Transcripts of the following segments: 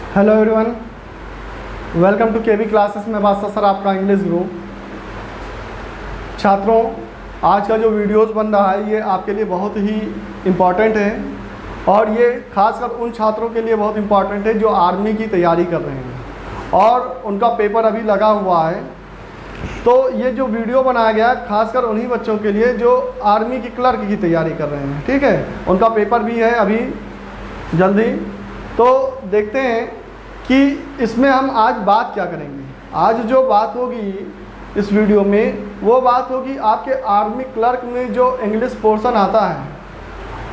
Hello everyone, welcome to KV classes में Badshah sir आपका English गुरु। छात्रों, आज का जो वीडियोस बन रहा है ये आपके लिए बहुत ही इम्पॉर्टेंट है और ये खासकर उन छात्रों के लिए बहुत इम्पॉर्टेंट है जो आर्मी की तैयारी कर रहे हैं और उनका पेपर अभी लगा हुआ है। तो ये जो वीडियो बनाया गया है खासकर उन्हीं बच्चों के लिए जो आर्मी की क्लर्क की तैयारी कर रहे हैं। ठीक है, उनका पेपर भी है अभी जल्दी। तो देखते हैं कि इसमें हम आज बात क्या करेंगे। आज जो बात होगी इस वीडियो में वो बात होगी आपके आर्मी क्लर्क में जो इंग्लिश पोर्शन आता है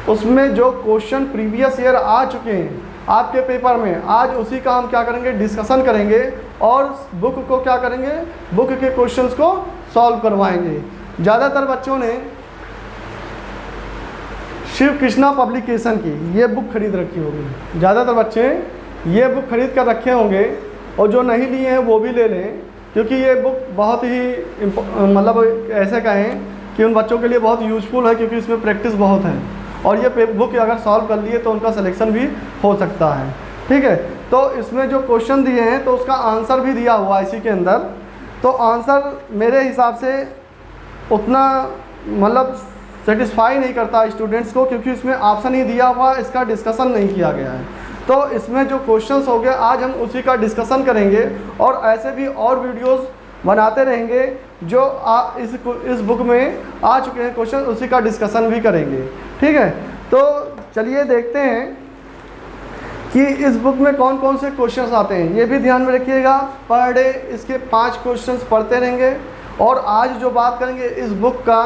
उसमें जो क्वेश्चन प्रीवियस ईयर आ चुके हैं आपके पेपर में, आज उसी का हम क्या करेंगे, डिस्कशन करेंगे और बुक को क्या करेंगे, बुक के क्वेश्चंस को सॉल्व करवाएंगे। ज़्यादातर बच्चों ने शिव कृष्णा पब्लिकेशन की ये बुक खरीद रखी होगी, ज़्यादातर बच्चे ये बुक खरीद कर रखे होंगे और जो नहीं लिए हैं वो भी ले लें, क्योंकि ये बुक बहुत ही मतलब ऐसे कहें कि उन बच्चों के लिए बहुत यूज़फुल है, क्योंकि इसमें प्रैक्टिस बहुत है और ये बुक अगर सॉल्व कर लिए तो उनका सिलेक्शन भी हो सकता है। ठीक है, तो इसमें जो क्वेश्चन दिए हैं तो उसका आंसर भी दिया हुआ है इसी के अंदर। तो आंसर मेरे हिसाब से उतना मतलब सेटिस्फाई नहीं करता स्टूडेंट्स को, क्योंकि इसमें ऑप्शन ही दिया हुआ, इसका डिस्कशन नहीं किया गया है। तो इसमें जो क्वेश्चंस हो गए आज हम उसी का डिस्कशन करेंगे और ऐसे भी और वीडियोस बनाते रहेंगे जो इस बुक में आ चुके हैं क्वेश्चन, उसी का डिस्कशन भी करेंगे। ठीक है, तो चलिए देखते हैं कि इस बुक में कौन कौन से क्वेश्चंस आते हैं। ये भी ध्यान में रखिएगा, पर डे इसके 5 क्वेश्चंस पढ़ते रहेंगे और आज जो बात करेंगे इस बुक का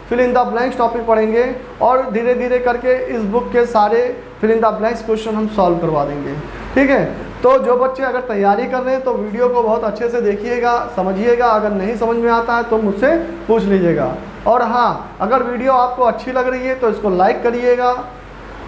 fill in the blanks topic पढ़ेंगे और धीरे धीरे करके इस बुक के सारे fill in the blanks question हम सॉल्व करवा देंगे। ठीक है, तो जो बच्चे अगर तैयारी कर रहे हैं तो वीडियो को बहुत अच्छे से देखिएगा, समझिएगा। अगर नहीं समझ में आता है तो मुझसे पूछ लीजिएगा। और हाँ, अगर वीडियो आपको अच्छी लग रही है तो इसको लाइक करिएगा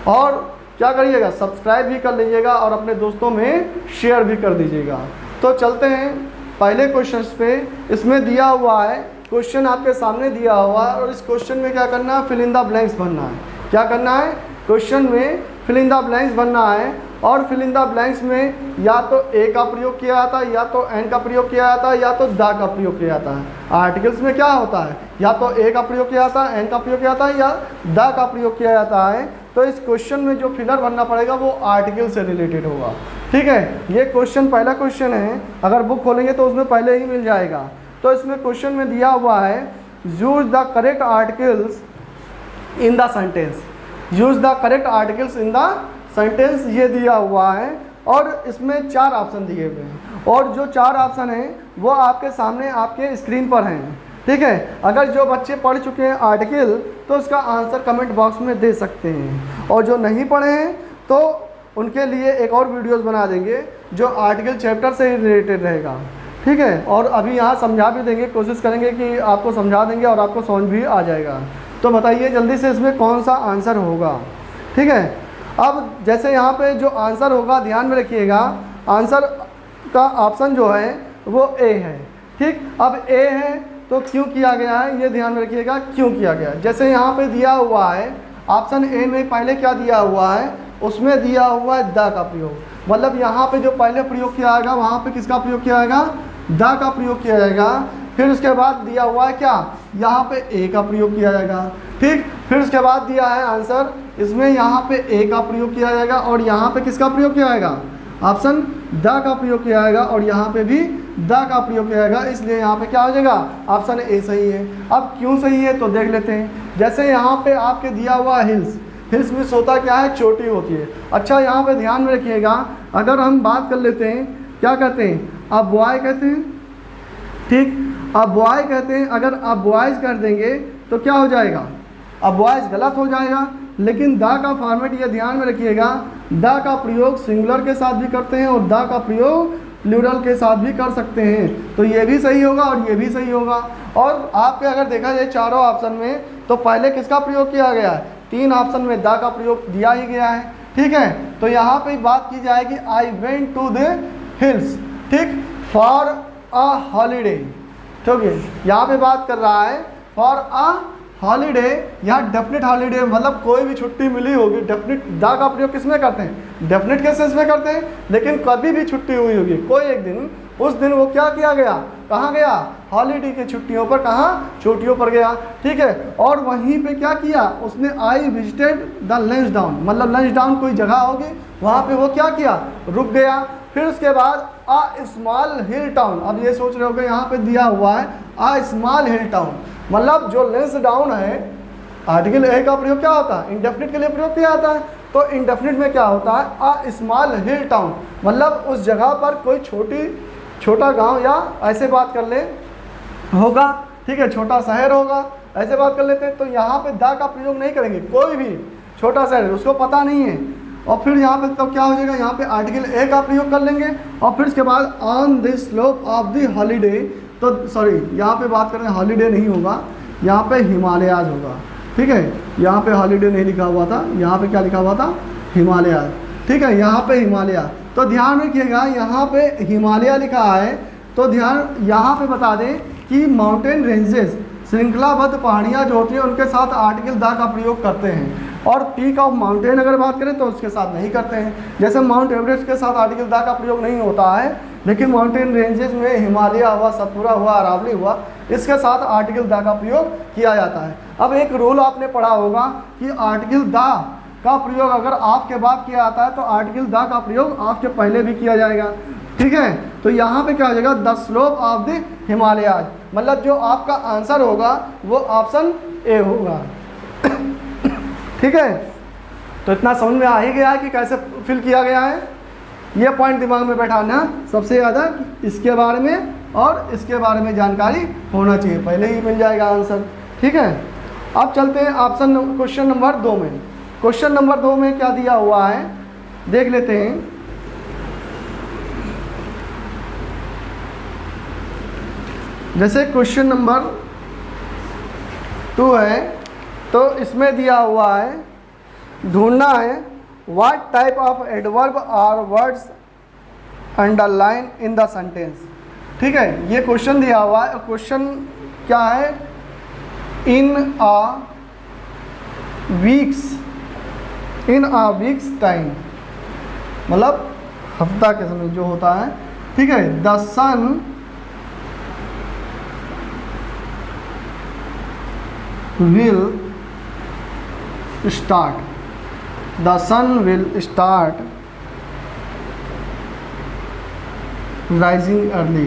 और क्या करिएगा, सब्सक्राइब भी कर लीजिएगा और अपने दोस्तों में शेयर भी कर दीजिएगा। तो चलते हैं पहले क्वेश्चन पे। इसमें दिया हुआ है, क्वेश्चन आपके सामने दिया हुआ है और इस क्वेश्चन में क्या करना है, फिल इन द ब्लैंक्स भरना है। क्या करना है, क्वेश्चन में फिल इन द ब्लैंक्स भरना है और फिल इन द ब्लैंक्स में या तो ए का प्रयोग किया जाता है, या तो एन का प्रयोग किया जाता है, या तो द का प्रयोग किया जाता है। आर्टिकल्स में क्या होता है, या तो ए का प्रयोग किया जाता है, एन का प्रयोग किया जाता है, या द का प्रयोग किया जाता है। तो इस क्वेश्चन में जो फिलर भरना पड़ेगा वो आर्टिकल से रिलेटेड होगा। ठीक है, ये क्वेश्चन पहला क्वेश्चन है, अगर बुक खोलेंगे तो उसमें पहले ही मिल जाएगा। तो इसमें क्वेश्चन में दिया हुआ है use the correct articles in the sentence, use the correct articles in the sentence, ये दिया हुआ है और इसमें 4 ऑप्शन दिए हुए हैं और जो 4 ऑप्शन हैं वो आपके सामने आपके स्क्रीन पर हैं। ठीक है, अगर जो बच्चे पढ़ चुके हैं आर्टिकल तो उसका आंसर कमेंट बॉक्स में दे सकते हैं और जो नहीं पढ़े हैं तो उनके लिए एक और वीडियोस बना देंगे जो आर्टिकल चैप्टर से ही रिलेटेड रहेगा। ठीक है, और अभी यहाँ समझा भी देंगे, कोशिश करेंगे कि आपको समझा देंगे और आपको समझ भी आ जाएगा। तो बताइए जल्दी से इसमें कौन सा आंसर होगा। ठीक है, अब जैसे यहाँ पे जो आंसर होगा ध्यान में रखिएगा, आंसर का ऑप्शन जो है वो ए है। ठीक, अब ए है तो क्यों किया गया है ये ध्यान में रखिएगा, क्यों किया गया है। जैसे यहाँ पे दिया हुआ है ऑप्शन ए में पहले क्या दिया हुआ है, उसमें दिया हुआ है द का प्रयोग, मतलब यहाँ पे जो पहले प्रयोग किया जाएगा वहाँ पे किसका प्रयोग किया जाएगा, द का प्रयोग किया जाएगा। फिर उसके बाद दिया हुआ है क्या, यहाँ पे ए का प्रयोग किया जाएगा। ठीक, फिर उसके बाद दिया है आंसर, इसमें यहाँ पे ए का प्रयोग किया जाएगा और यहाँ पे किसका प्रयोग किया जाएगा, ऑप्शन द का प्रयोग किया जाएगा और यहाँ पे भी द का प्रयोग किया जाएगा। इसलिए यहाँ पे क्या हो जाएगा, ऑप्शन ए सही है। अब क्यों सही है तो देख लेते हैं। जैसे यहाँ पे आपके दिया हुआ हिल्स, हिल्स में होता क्या है, चोटी होती है। अच्छा, यहाँ पे ध्यान में रखिएगा, अगर हम बात कर लेते हैं क्या कहते हैं, आप बॉय कहते हैं। ठीक, आप बॉय कहते हैं, अगर आप बॉयज़ कर देंगे तो क्या हो जाएगा, अब बॉयज़ गलत हो जाएगा। लेकिन द का फॉर्मेट ये ध्यान में रखिएगा, द का प्रयोग सिंगुलर के साथ भी करते हैं और द का प्रयोग प्लूरल के साथ भी कर सकते हैं। तो ये भी सही होगा और ये भी सही होगा। और आपके अगर देखा जाए चारों ऑप्शन में तो पहले किसका प्रयोग किया गया है, 3 ऑप्शन में द का प्रयोग दिया ही गया है। ठीक है, तो यहाँ पे बात की जाएगी I went to the hills, ठीक, फॉर अ हॉलीडे। ठीक है, यहाँ पे बात कर रहा है फॉर अ हॉलीडे या डेफिनेट हॉलीडे, मतलब कोई भी छुट्टी मिली होगी। डेफिनेट दा का प्रयोग किस में करते हैं? डेफिनेट के सेंस में करते हैं। लेकिन कभी भी छुट्टी हुई होगी कोई एक दिन, उस दिन वो क्या किया गया, कहाँ गया? हॉलीडे की छुट्टियों पर, कहाँ? चोटियों पर गया। ठीक है, और वहीं पे क्या किया उसने? I visited the lunch down, मतलब लंच डाउन कोई जगह होगी, वहाँ पे वो क्या किया? रुक गया। फिर उसके बाद अ स्मॉल हिल टाउन। अब ये सोच रहे हो कि यहाँ पे दिया हुआ है अ स्मॉल हिल टाउन, मतलब जो लंच डाउन है, आर्टिकल ए का प्रयोग क्या होता है? इंडेफिनिट के लिए प्रयोग किया जाता है। तो इंडेफिनिट में क्या होता है? अ स्मॉल हिल टाउन, मतलब उस जगह पर कोई छोटा गांव या ऐसे बात कर ले होगा। ठीक है, छोटा शहर होगा, ऐसे बात कर लेते हैं। तो यहाँ पे दा का प्रयोग नहीं करेंगे, कोई भी छोटा शहर उसको पता नहीं है। और फिर यहाँ पे तो क्या हो जाएगा? यहाँ पे आर्टिकल ए का प्रयोग कर लेंगे। और फिर उसके बाद on the slope of the holiday, तो सॉरी यहाँ पे बात करें हॉलीडे नहीं होगा, यहाँ पे हिमालयाज होगा। ठीक है, यहाँ पे हॉलीडे नहीं लिखा हुआ था, यहाँ पे क्या लिखा हुआ था? हिमालयाज। ठीक है, यहाँ पे हिमालय, तो ध्यान रखिएगा यहाँ पे हिमालय लिखा है, तो ध्यान यहाँ पे बता दें कि माउंटेन रेंजेस, श्रृंखलाबद्ध पहाड़ियाँ जो होती हैं उनके साथ आर्टिकल दा का प्रयोग करते हैं। और पीक ऑफ माउंटेन अगर बात करें तो उसके साथ नहीं करते हैं। जैसे माउंट एवरेस्ट के साथ आर्टिकल दा का प्रयोग नहीं होता है, लेकिन माउंटेन रेंजेस में हिमालय हुआ, सतपुरा हुआ, अरावली हुआ, इसके साथ आर्टिकल दा का प्रयोग किया जाता है। अब एक रूल आपने पढ़ा होगा कि आर्टिकल दा का प्रयोग अगर आपके बाद किया जाता है तो आर्टिकल दा का प्रयोग आपके पहले भी किया जाएगा। ठीक है, तो यहाँ पे क्या हो जाएगा? The slope of the Himalayas, मतलब जो आपका आंसर होगा वो ऑप्शन ए होगा। ठीक है, तो इतना समझ में आ ही गया है कि कैसे फिल किया गया है। ये पॉइंट दिमाग में बैठाना सबसे ज़्यादा, इसके बारे में और इसके बारे में जानकारी होना चाहिए, पहले ही मिल जाएगा आंसर। ठीक है, अब चलते हैं ऑप्शन क्वेश्चन नंबर 2 में। क्वेश्चन नंबर 2 में क्या दिया हुआ है देख लेते हैं। जैसे क्वेश्चन नंबर 2 है, तो इसमें दिया हुआ है, ढूंढना है what type of adverb are words underline in the sentence. ठीक है, ये क्वेश्चन दिया हुआ है। क्वेश्चन क्या है? इन अ वीक्स टाइम, मतलब हफ्ता के समय जो होता है। ठीक है, the sun will start, the sun will start rising early।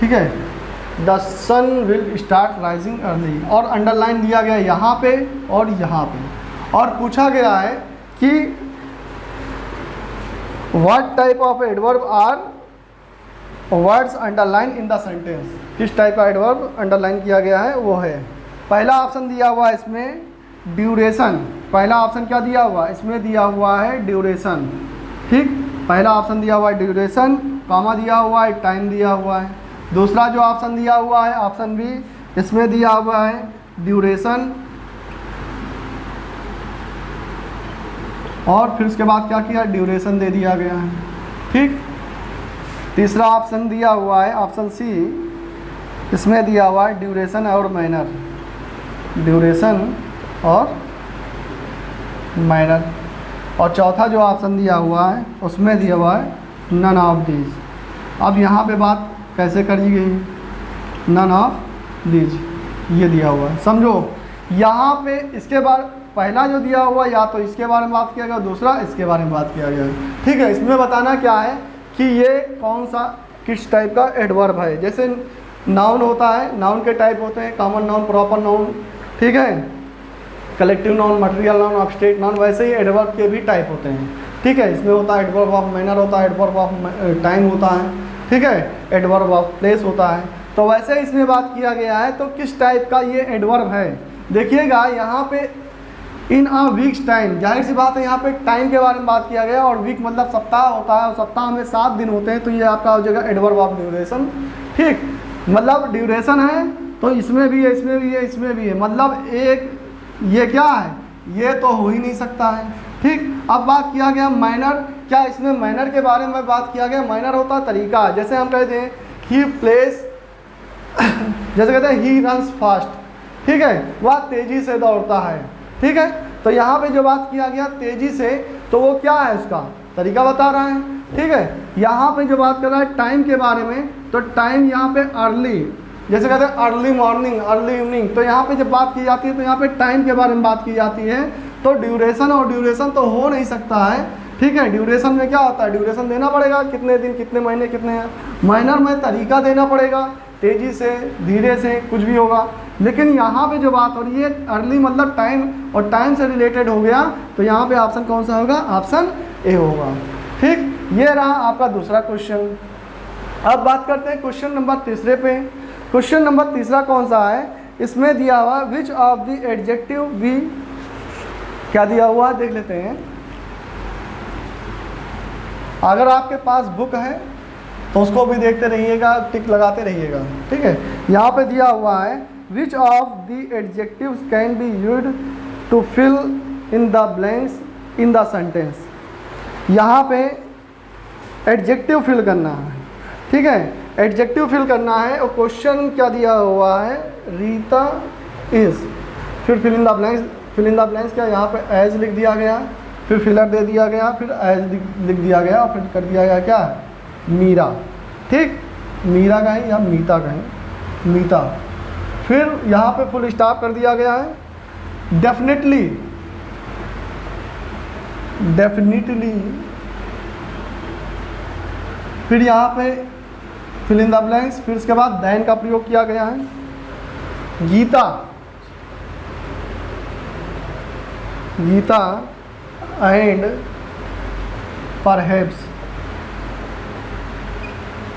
ठीक है, the sun will start rising early, और अंडरलाइन दिया गया यहाँ पे और यहाँ पे, और पूछा गया है कि what type of adverb are words underline in the sentence, किस टाइप का एडवर्ब अंडरलाइन किया गया है वो है। पहला ऑप्शन दिया हुआ है इसमें ड्यूरेशन, पहला ऑप्शन क्या दिया हुआ है इसमें? दिया हुआ है ड्यूरेशन। ठीक, पहला ऑप्शन दिया हुआ है ड्यूरेशन, कॉमा दिया हुआ है, टाइम दिया हुआ है। दूसरा जो ऑप्शन दिया हुआ है ऑप्शन बी, इसमें दिया हुआ है ड्यूरेशन, और फिर उसके बाद क्या किया? ड्यूरेशन दे दिया गया है। ठीक, तीसरा ऑप्शन दिया हुआ है ऑप्शन सी, इसमें दिया हुआ है ड्यूरेशन और मैनर, ड्यूरेशन और मैनर। और चौथा जो ऑप्शन दिया हुआ है उसमें दिया हुआ है नन ऑफ दीज। अब यहाँ पे बात कैसे करी गई? नन ऑफ दीज ये दिया हुआ है, समझो। यहाँ पे इसके बाद पहला जो दिया हुआ या तो इसके बारे में बात किया गया, दूसरा इसके बारे में बात किया गया। ठीक है, इसमें बताना क्या है कि ये कौन सा किस टाइप का एडवर्ब है। जैसे नाउन होता है, नाउन के टाइप होते हैं कॉमन नाउन, प्रॉपर नाउन, ठीक है, collective noun, material noun, abstract noun, वैसे ही एडवर्ब के भी टाइप होते हैं। ठीक है, इसमें होता है एडवर्ब ऑफ मैनर होता है, एडवर्ब ऑफ टाइम होता है, ठीक है, एडवर्ब ऑफ प्लेस होता है। तो वैसे इसमें बात किया गया है तो किस टाइप का ये एडवर्ब है। देखिएगा यहाँ पे इन अ वीक्स टाइम, जाहिर सी बात है यहाँ पे टाइम के बारे में बात किया गया, और वीक मतलब सप्ताह होता है और सप्ताह में 7 दिन होते हैं, तो ये आपका हो जाएगा एडवर्ब ऑफ ड्यूरेशन। ठीक, मतलब ड्यूरेशन है तो इसमें भी है, इसमें भी है, इसमें भी है, मतलब एक ये क्या है, ये तो हो ही नहीं सकता है। ठीक, अब बात किया गया मैनर, क्या इसमें मैनर के बारे में बात किया गया? मैनर होता है तरीका, जैसे हम कहते हैं ही प्लेस जैसे कहते हैं ही रन्स फास्ट, ठीक है, वह तेजी से दौड़ता है, ठीक है। तो यहाँ पे जो बात किया गया तेजी से, तो वो क्या है, उसका तरीका बता रहा है, ठीक है। यहाँ पे जो बात कर रहा है टाइम के बारे में, तो टाइम यहाँ पे अर्ली, जैसे कहते हैं अर्ली मॉर्निंग, अर्ली इवनिंग, तो यहाँ पे जब बात की जाती है तो यहाँ पे टाइम के बारे में बात की जाती है। तो ड्यूरेशन और ड्यूरेशन तो हो नहीं सकता है, ठीक है। ड्यूरेशन में क्या होता है, ड्यूरेशन देना पड़ेगा, कितने दिन, कितने महीने, कितने, माइनर में तरीका देना पड़ेगा, तेज़ी से, धीरे से, कुछ भी होगा। लेकिन यहाँ पे जो बात हो रही है अर्ली मतलब टाइम, और टाइम से रिलेटेड हो गया, तो यहाँ पे ऑप्शन कौन सा होगा, ऑप्शन ए होगा, ठीक। ये रहा आपका दूसरा क्वेश्चन। अब बात करते हैं क्वेश्चन नंबर तीसरे पे। क्वेश्चन नंबर तीसरा कौन सा है, इसमें दिया हुआ which of the adjective we, क्या दिया हुआ है देख लेते हैं। अगर आपके पास बुक है तो उसको भी देखते रहिएगा, टिक लगाते रहिएगा, ठीक है। यहाँ पे दिया हुआ है which of the adjectives can be used to fill in the blanks in the sentence. यहाँ पे एडजेक्टिव फिल करना है, ठीक है, एडजेक्टिव फिल करना है। और क्वेश्चन क्या दिया हुआ है, रीता इज, फिर fill in the blanks, fill in the blanks क्या, यहाँ पे एज लिख दिया गया, फिर फिलर दे दिया गया, फिर एज लिख दिया गया, और फिर कर दिया गया क्या, मीरा, ठीक, मीरा का है या मीता का है, मीता। फिर यहाँ पे फुल स्टॉप कर दिया गया है, डेफिनेटली, डेफिनेटली, फिर यहाँ पे फिल इन द ब्लैंक्स, फिर उसके बाद दैन का प्रयोग किया गया है, Geeta, Geeta and perhaps,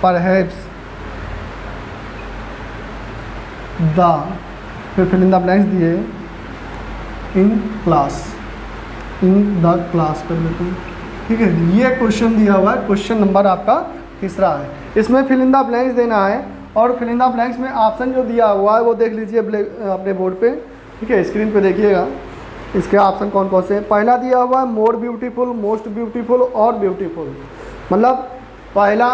perhaps the, फिर फिल इन द ब्लैंक्स दिए, in class, in the class कर लेते हैं, ठीक है। ये क्वेश्चन दिया हुआ है, क्वेश्चन नंबर आपका तीसरा है। इसमें फिल इन द ब्लैंक्स देना है, और फिल इन द ब्लैंक्स में ऑप्शन जो दिया हुआ है वो देख लीजिए अपने बोर्ड पे, ठीक है, स्क्रीन पे देखिएगा इसके ऑप्शन कौन कौन से हैं। पहला दिया हुआ है मोर ब्यूटीफुल, मोस्ट ब्यूटीफुल और ब्यूटीफुल, मतलब पहला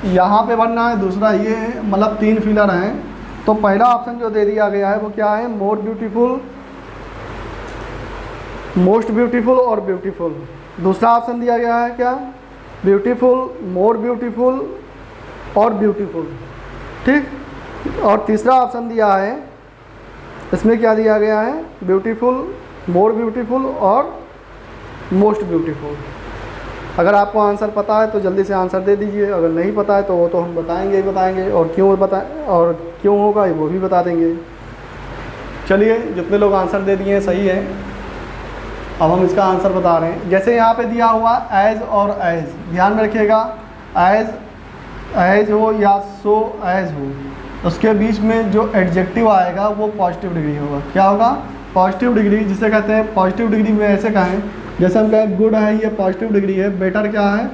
यहाँ पे बनना है, दूसरा ये है, मतलब तीन फिलर हैं। तो पहला ऑप्शन जो दे दिया गया है वो क्या है, मोर ब्यूटीफुल, मोस्ट ब्यूटीफुल और ब्यूटीफुल। दूसरा ऑप्शन दिया गया है क्या, ब्यूटीफुल, मोर ब्यूटीफुल और ब्यूटीफुल, ठीक। और तीसरा ऑप्शन दिया है, इसमें क्या दिया गया है, ब्यूटीफुल, मोर ब्यूटीफुल और मोस्ट ब्यूटीफुल। अगर आपको आंसर पता है तो जल्दी से आंसर दे दीजिए, अगर नहीं पता है तो वो तो हम बताएंगे ही बताएंगे, और क्यों बताएं और क्यों होगा वो भी बता देंगे। चलिए, जितने लोग आंसर दे दिए हैं सही है, अब हम इसका आंसर बता रहे हैं। जैसे यहाँ पे दिया हुआ एज और एज, ध्यान में रखिएगा, एज, एज हो या सो एज हो, उसके बीच में जो एडजेक्टिव आएगा वो पॉजिटिव डिग्री होगा। क्या होगा, पॉजिटिव डिग्री, जिसे कहते हैं पॉजिटिव डिग्री में ऐसे कहें, जैसे हम कहें गुड है ये पॉजिटिव डिग्री है, बेटर क्या है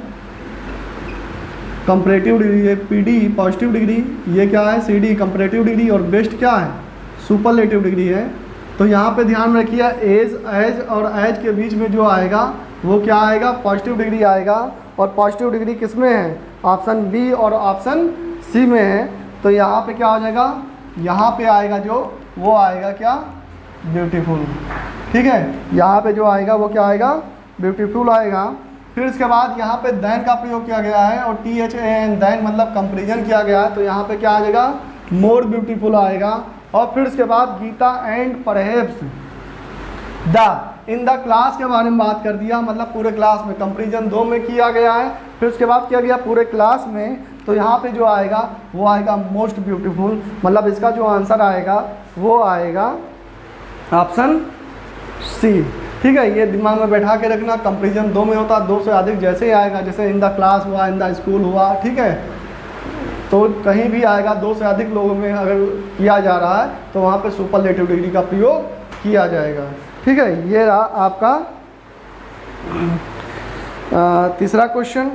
कंपैरेटिव डिग्री है, पीडी पॉजिटिव डिग्री, ये क्या है सीडी कंपैरेटिव डिग्री, और बेस्ट क्या है सुपरलेटिव डिग्री है। तो यहाँ पे ध्यान में रखिए एज, एज और एज के बीच में जो आएगा वो क्या आएगा, पॉजिटिव डिग्री आएगा। और पॉजिटिव डिग्री किस में है, ऑप्शन बी और ऑप्शन सी में है। तो यहाँ पे क्या हो जाएगा, यहाँ पे आएगा जो वो आएगा क्या, ब्यूटीफुल, ठीक है। यहाँ पे जो आएगा वो क्या आएगा, ब्यूटीफुल आएगा। फिर इसके बाद यहाँ पे दैन का प्रयोग किया गया है, और THAN दैन मतलब कंपेरिजन किया गया है, तो यहाँ पे क्या आ जाएगा, मोर ब्यूटीफुल आएगा। और फिर इसके बाद Geeta and perhaps the, in the class के बारे में बात कर दिया, मतलब पूरे क्लास में, कंपेरिजन 2 में किया गया है, फिर उसके बाद किया गया पूरे क्लास में। तो यहाँ पे जो आएगा वो आएगा मोस्ट ब्यूटीफुल, मतलब इसका जो आंसर आएगा वो आएगा ऑप्शन सी, ठीक है। ये दिमाग में बैठा के रखना, कंपेरिजन 2 में होता है, 2 से अधिक जैसे ही आएगा, जैसे इन द क्लास हुआ, इन द स्कूल हुआ, ठीक है, तो कहीं भी आएगा 2 से अधिक लोगों में अगर किया जा रहा है तो वहाँ पे सुपरलेटिव डिग्री का प्रयोग किया जाएगा, ठीक है। ये रहा आपका तीसरा क्वेश्चन।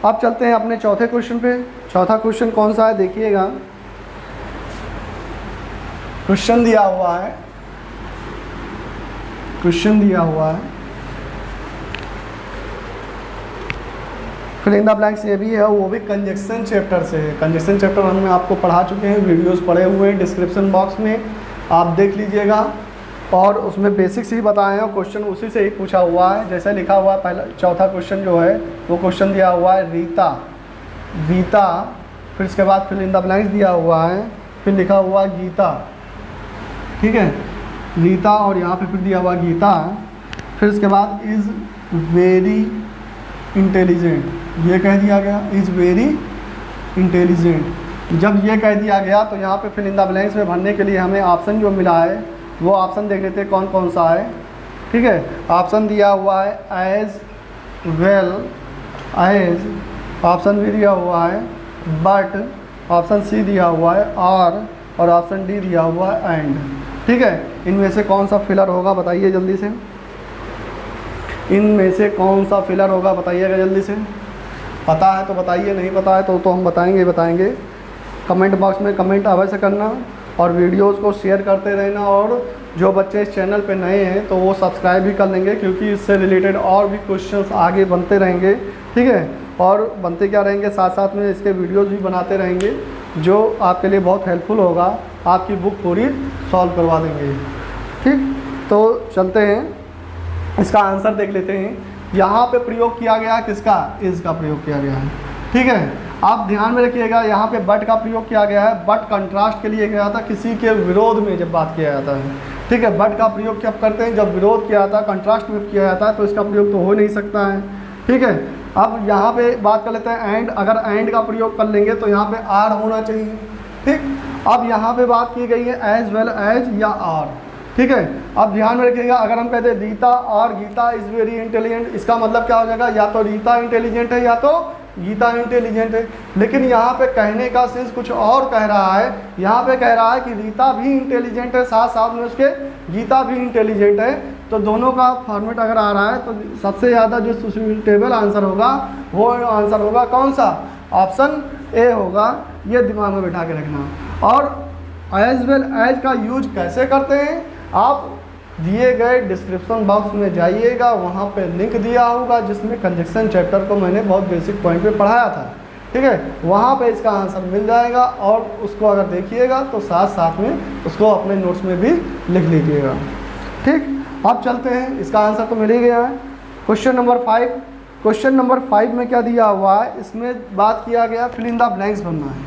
अब चलते हैं अपने चौथे क्वेश्चन पे। चौथा क्वेश्चन कौन सा है देखिएगा, क्वेश्चन दिया हुआ है, क्वेश्चन दिया हुआ है फिल इन द ब्लैंक्स ये भी है, वो भी कंजक्शन चैप्टर से है। कंजक्शन चैप्टर हमने आपको पढ़ा चुके हैं, वीडियोस पड़े हुए हैं डिस्क्रिप्शन बॉक्स में, आप देख लीजिएगा। और उसमें बेसिक्स ही बताए हैं, क्वेश्चन उसी से ही पूछा हुआ है। जैसे लिखा हुआ है पहला चौथा क्वेश्चन जो है वो क्वेश्चन दिया हुआ है रीता, रीता, फिर इसके बाद फिल इन द ब्लैंक्स दिया हुआ है, फिर लिखा हुआ है गीता, ठीक है, रीता और यहाँ पे फिर दिया हुआ गीता, फिर इसके बाद इज़ वेरी इंटेलिजेंट, ये कह दिया गया इज़ वेरी इंटेलिजेंट। जब ये कह दिया गया तो यहाँ पे फिल इन द ब्लैंक्स में भरने के लिए हमें ऑप्शन जो मिला है वो ऑप्शन देख लेते हैं कौन कौन सा है, ठीक है। ऑप्शन दिया हुआ है एज वेल एज, ऑप्शन भी दिया हुआ है बट, ऑप्शन सी दिया हुआ है और ऑप्शन डी दिया हुआ है एंड, ठीक है। इनमें से कौन सा फिलर होगा बताइए जल्दी से, इनमें से कौन सा फिलर होगा बताइएगा जल्दी से। पता है तो बताइए, नहीं पता है तो हम बताएंगे। कमेंट बॉक्स में कमेंट अवश्य करना और वीडियोस को शेयर करते रहना। और जो बच्चे इस चैनल पे नए हैं तो वो सब्सक्राइब भी कर लेंगे, क्योंकि इससे रिलेटेड और भी क्वेश्चंस आगे बनते रहेंगे, ठीक है। और बनते क्या रहेंगे, साथ साथ में इसके वीडियोस भी बनाते रहेंगे जो आपके लिए बहुत हेल्पफुल होगा, आपकी बुक पूरी सॉल्व करवा देंगे, ठीक। तो चलते हैं, इसका आंसर देख लेते हैं। यहाँ पे प्रयोग किया गया किसका, इज़ का प्रयोग किया गया है, ठीक है। आप ध्यान में रखिएगा, यहाँ पे बट का प्रयोग किया गया है, बट कंट्रास्ट के लिए गया था, किसी के विरोध में जब बात किया जाता है, ठीक है। बट का प्रयोग कब करते हैं, जब विरोध किया जाता है, कंट्रास्ट में किया जाता है, तो इसका प्रयोग तो हो नहीं सकता है, ठीक है। अब यहाँ पे बात कर लेते हैं एंड, अगर एंड का प्रयोग कर लेंगे तो यहाँ पे आर होना चाहिए, ठीक। अब यहाँ पे बात की गई है एज वेल एज या आर, ठीक है। अब ध्यान में रखिएगा, अगर हम कहते हैं रीता और गीता इज़ वेरी इंटेलिजेंट, इसका मतलब क्या हो जाएगा, या तो रीता इंटेलिजेंट है या तो गीता इंटेलिजेंट है। लेकिन यहाँ पे कहने का सेंस कुछ और कह रहा है, यहाँ पे कह रहा है कि रीता भी इंटेलिजेंट है, साथ साथ में उसके गीता भी इंटेलिजेंट है। तो दोनों का फॉर्मेट अगर आ रहा है तो सबसे ज़्यादा जो सुटेबल आंसर होगा वो आंसर होगा कौन सा, ऑप्शन ए होगा। ये दिमाग में बिठा के रखना। और एज वेल एज का यूज कैसे करते हैं, आप दिए गए डिस्क्रिप्शन बॉक्स में जाइएगा, वहाँ पे लिंक दिया होगा जिसमें कंजक्शन चैप्टर को मैंने बहुत बेसिक पॉइंट पे पढ़ाया था, ठीक है। वहाँ पे इसका आंसर मिल जाएगा और उसको अगर देखिएगा तो साथ साथ में उसको अपने नोट्स में भी लिख लीजिएगा, ठीक। अब चलते हैं, इसका आंसर तो मिल ही गया है। क्वेश्चन नंबर 5, क्वेश्चन नंबर 5 में क्या दिया हुआ है, इसमें बात किया गया फिल इन द ब्लैंक्स बनना है,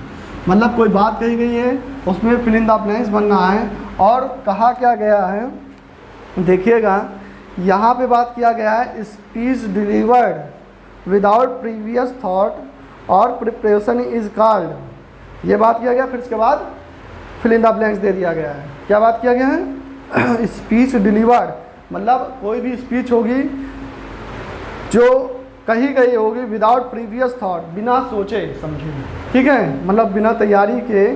मतलब कोई बात कही गई है उसमें फिल इन द ब्लैंक्स बनना है। और कहा क्या गया है, देखिएगा यहाँ पे बात किया गया है speech delivered without previous thought और प्रिपरेशन इज कॉल्ड, ये बात किया गया। फिर इसके बाद फिल इन द ब्लैंक्स दे दिया गया है। क्या बात किया गया है, स्पीच डिलीवर्ड मतलब कोई भी स्पीच होगी जो कही गई होगी विदाउट प्रीवियस थॉट, बिना सोचे समझे, ठीक है, मतलब बिना तैयारी के,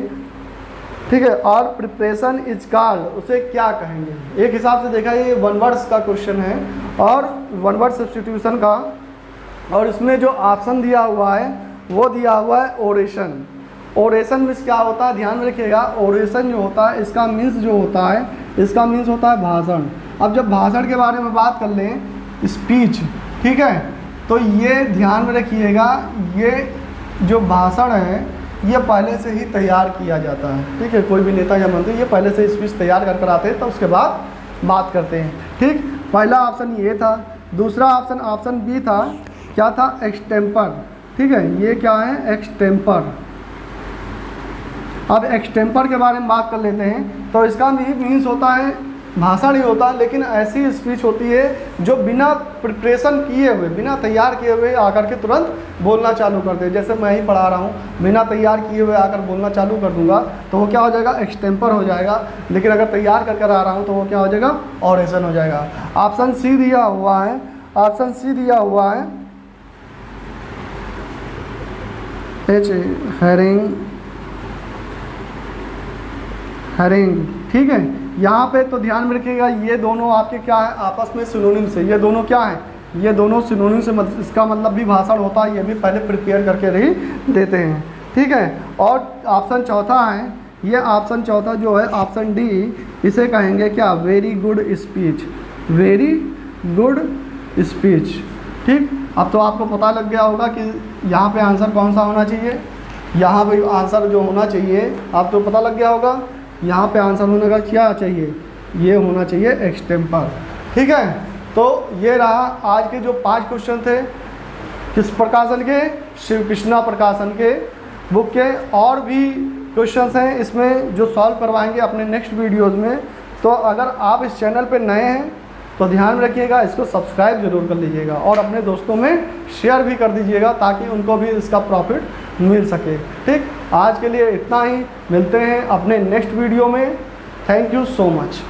ठीक है। और प्रिपरेशन इज कॉल्ड, उसे क्या कहेंगे। एक हिसाब से देखा ये वन वर्ड्स का क्वेश्चन है और वन वर्ड सब्स्टिट्यूशन का। और इसमें जो ऑप्शन दिया हुआ है वो दिया हुआ है ओरेशन। ओरेशन मीन्स क्या होता है, ध्यान में रखिएगा। ओरेशन जो होता है इसका मीन्स जो होता है, इसका मीन्स होता है भाषण। अब जब भाषण के बारे में बात कर लें, स्पीच, ठीक है, तो ये ध्यान में रखिएगा, ये जो भाषण है ये पहले से ही तैयार किया जाता है, ठीक है। कोई भी नेता या मंत्री ये पहले से स्पीच तैयार कर आते हैं, तो उसके बाद बात करते हैं, ठीक। पहला ऑप्शन ये था। दूसरा ऑप्शन बी था, क्या था, एक्सटेम्पर, ठीक है। ये क्या है, एक्सटेम्पर। अब एक्सटेम्पर के बारे में बात कर लेते हैं, तो इसका भी मीन्स होता है भाषण ही होता है, लेकिन ऐसी स्पीच होती है जो बिना प्रिपरेशन किए हुए, बिना तैयार किए हुए आकर के तुरंत बोलना चालू करते हैं। जैसे मैं ही पढ़ा रहा हूँ, बिना तैयार किए हुए आकर बोलना चालू कर दूंगा तो वो क्या हो जाएगा, एक्सटेम्पर हो जाएगा। लेकिन अगर तैयार कर आ रहा हूँ तो वो क्या हो जाएगा, ऑरेशन हो जाएगा। ऑप्शन सी दिया हुआ है, ऑप्शन सी दिया हुआ है हेरिंग, ठीक है। यहाँ पे तो ध्यान में रखिएगा, ये दोनों आपके क्या है, आपस में सिनोनिम से, ये दोनों क्या है, ये दोनों सिनोनिम से, इसका मतलब भी भाषण होता है, ये भी पहले प्रिपेयर करके ही देते हैं, ठीक है। और ऑप्शन चौथा है, ये ऑप्शन चौथा जो है ऑप्शन डी, इसे कहेंगे क्या, very good speech, very good speech, ठीक, अब तो आपको पता लग गया होगा कि यहाँ पे आंसर कौन सा होना चाहिए। यहाँ पे आंसर जो होना चाहिए आपको पता लग गया होगा, यहाँ पे आंसर होने का क्या चाहिए, ये होना चाहिए एक्सटेम्पर। ठीक है, तो ये रहा आज के जो 5 क्वेश्चन थे, किस प्रकाशन के, शिव कृष्णा प्रकाशन के बुक के। और भी क्वेश्चंस हैं इसमें जो सॉल्व करवाएंगे अपने नेक्स्ट वीडियोज़ में। तो अगर आप इस चैनल पे नए हैं तो ध्यान रखिएगा, इसको सब्सक्राइब जरूर कर लीजिएगा और अपने दोस्तों में शेयर भी कर दीजिएगा ताकि उनको भी इसका प्रॉफिट मिल सके। ठीक, आज के लिए इतना ही, मिलते हैं अपने नेक्स्ट वीडियो में। Thank you so much.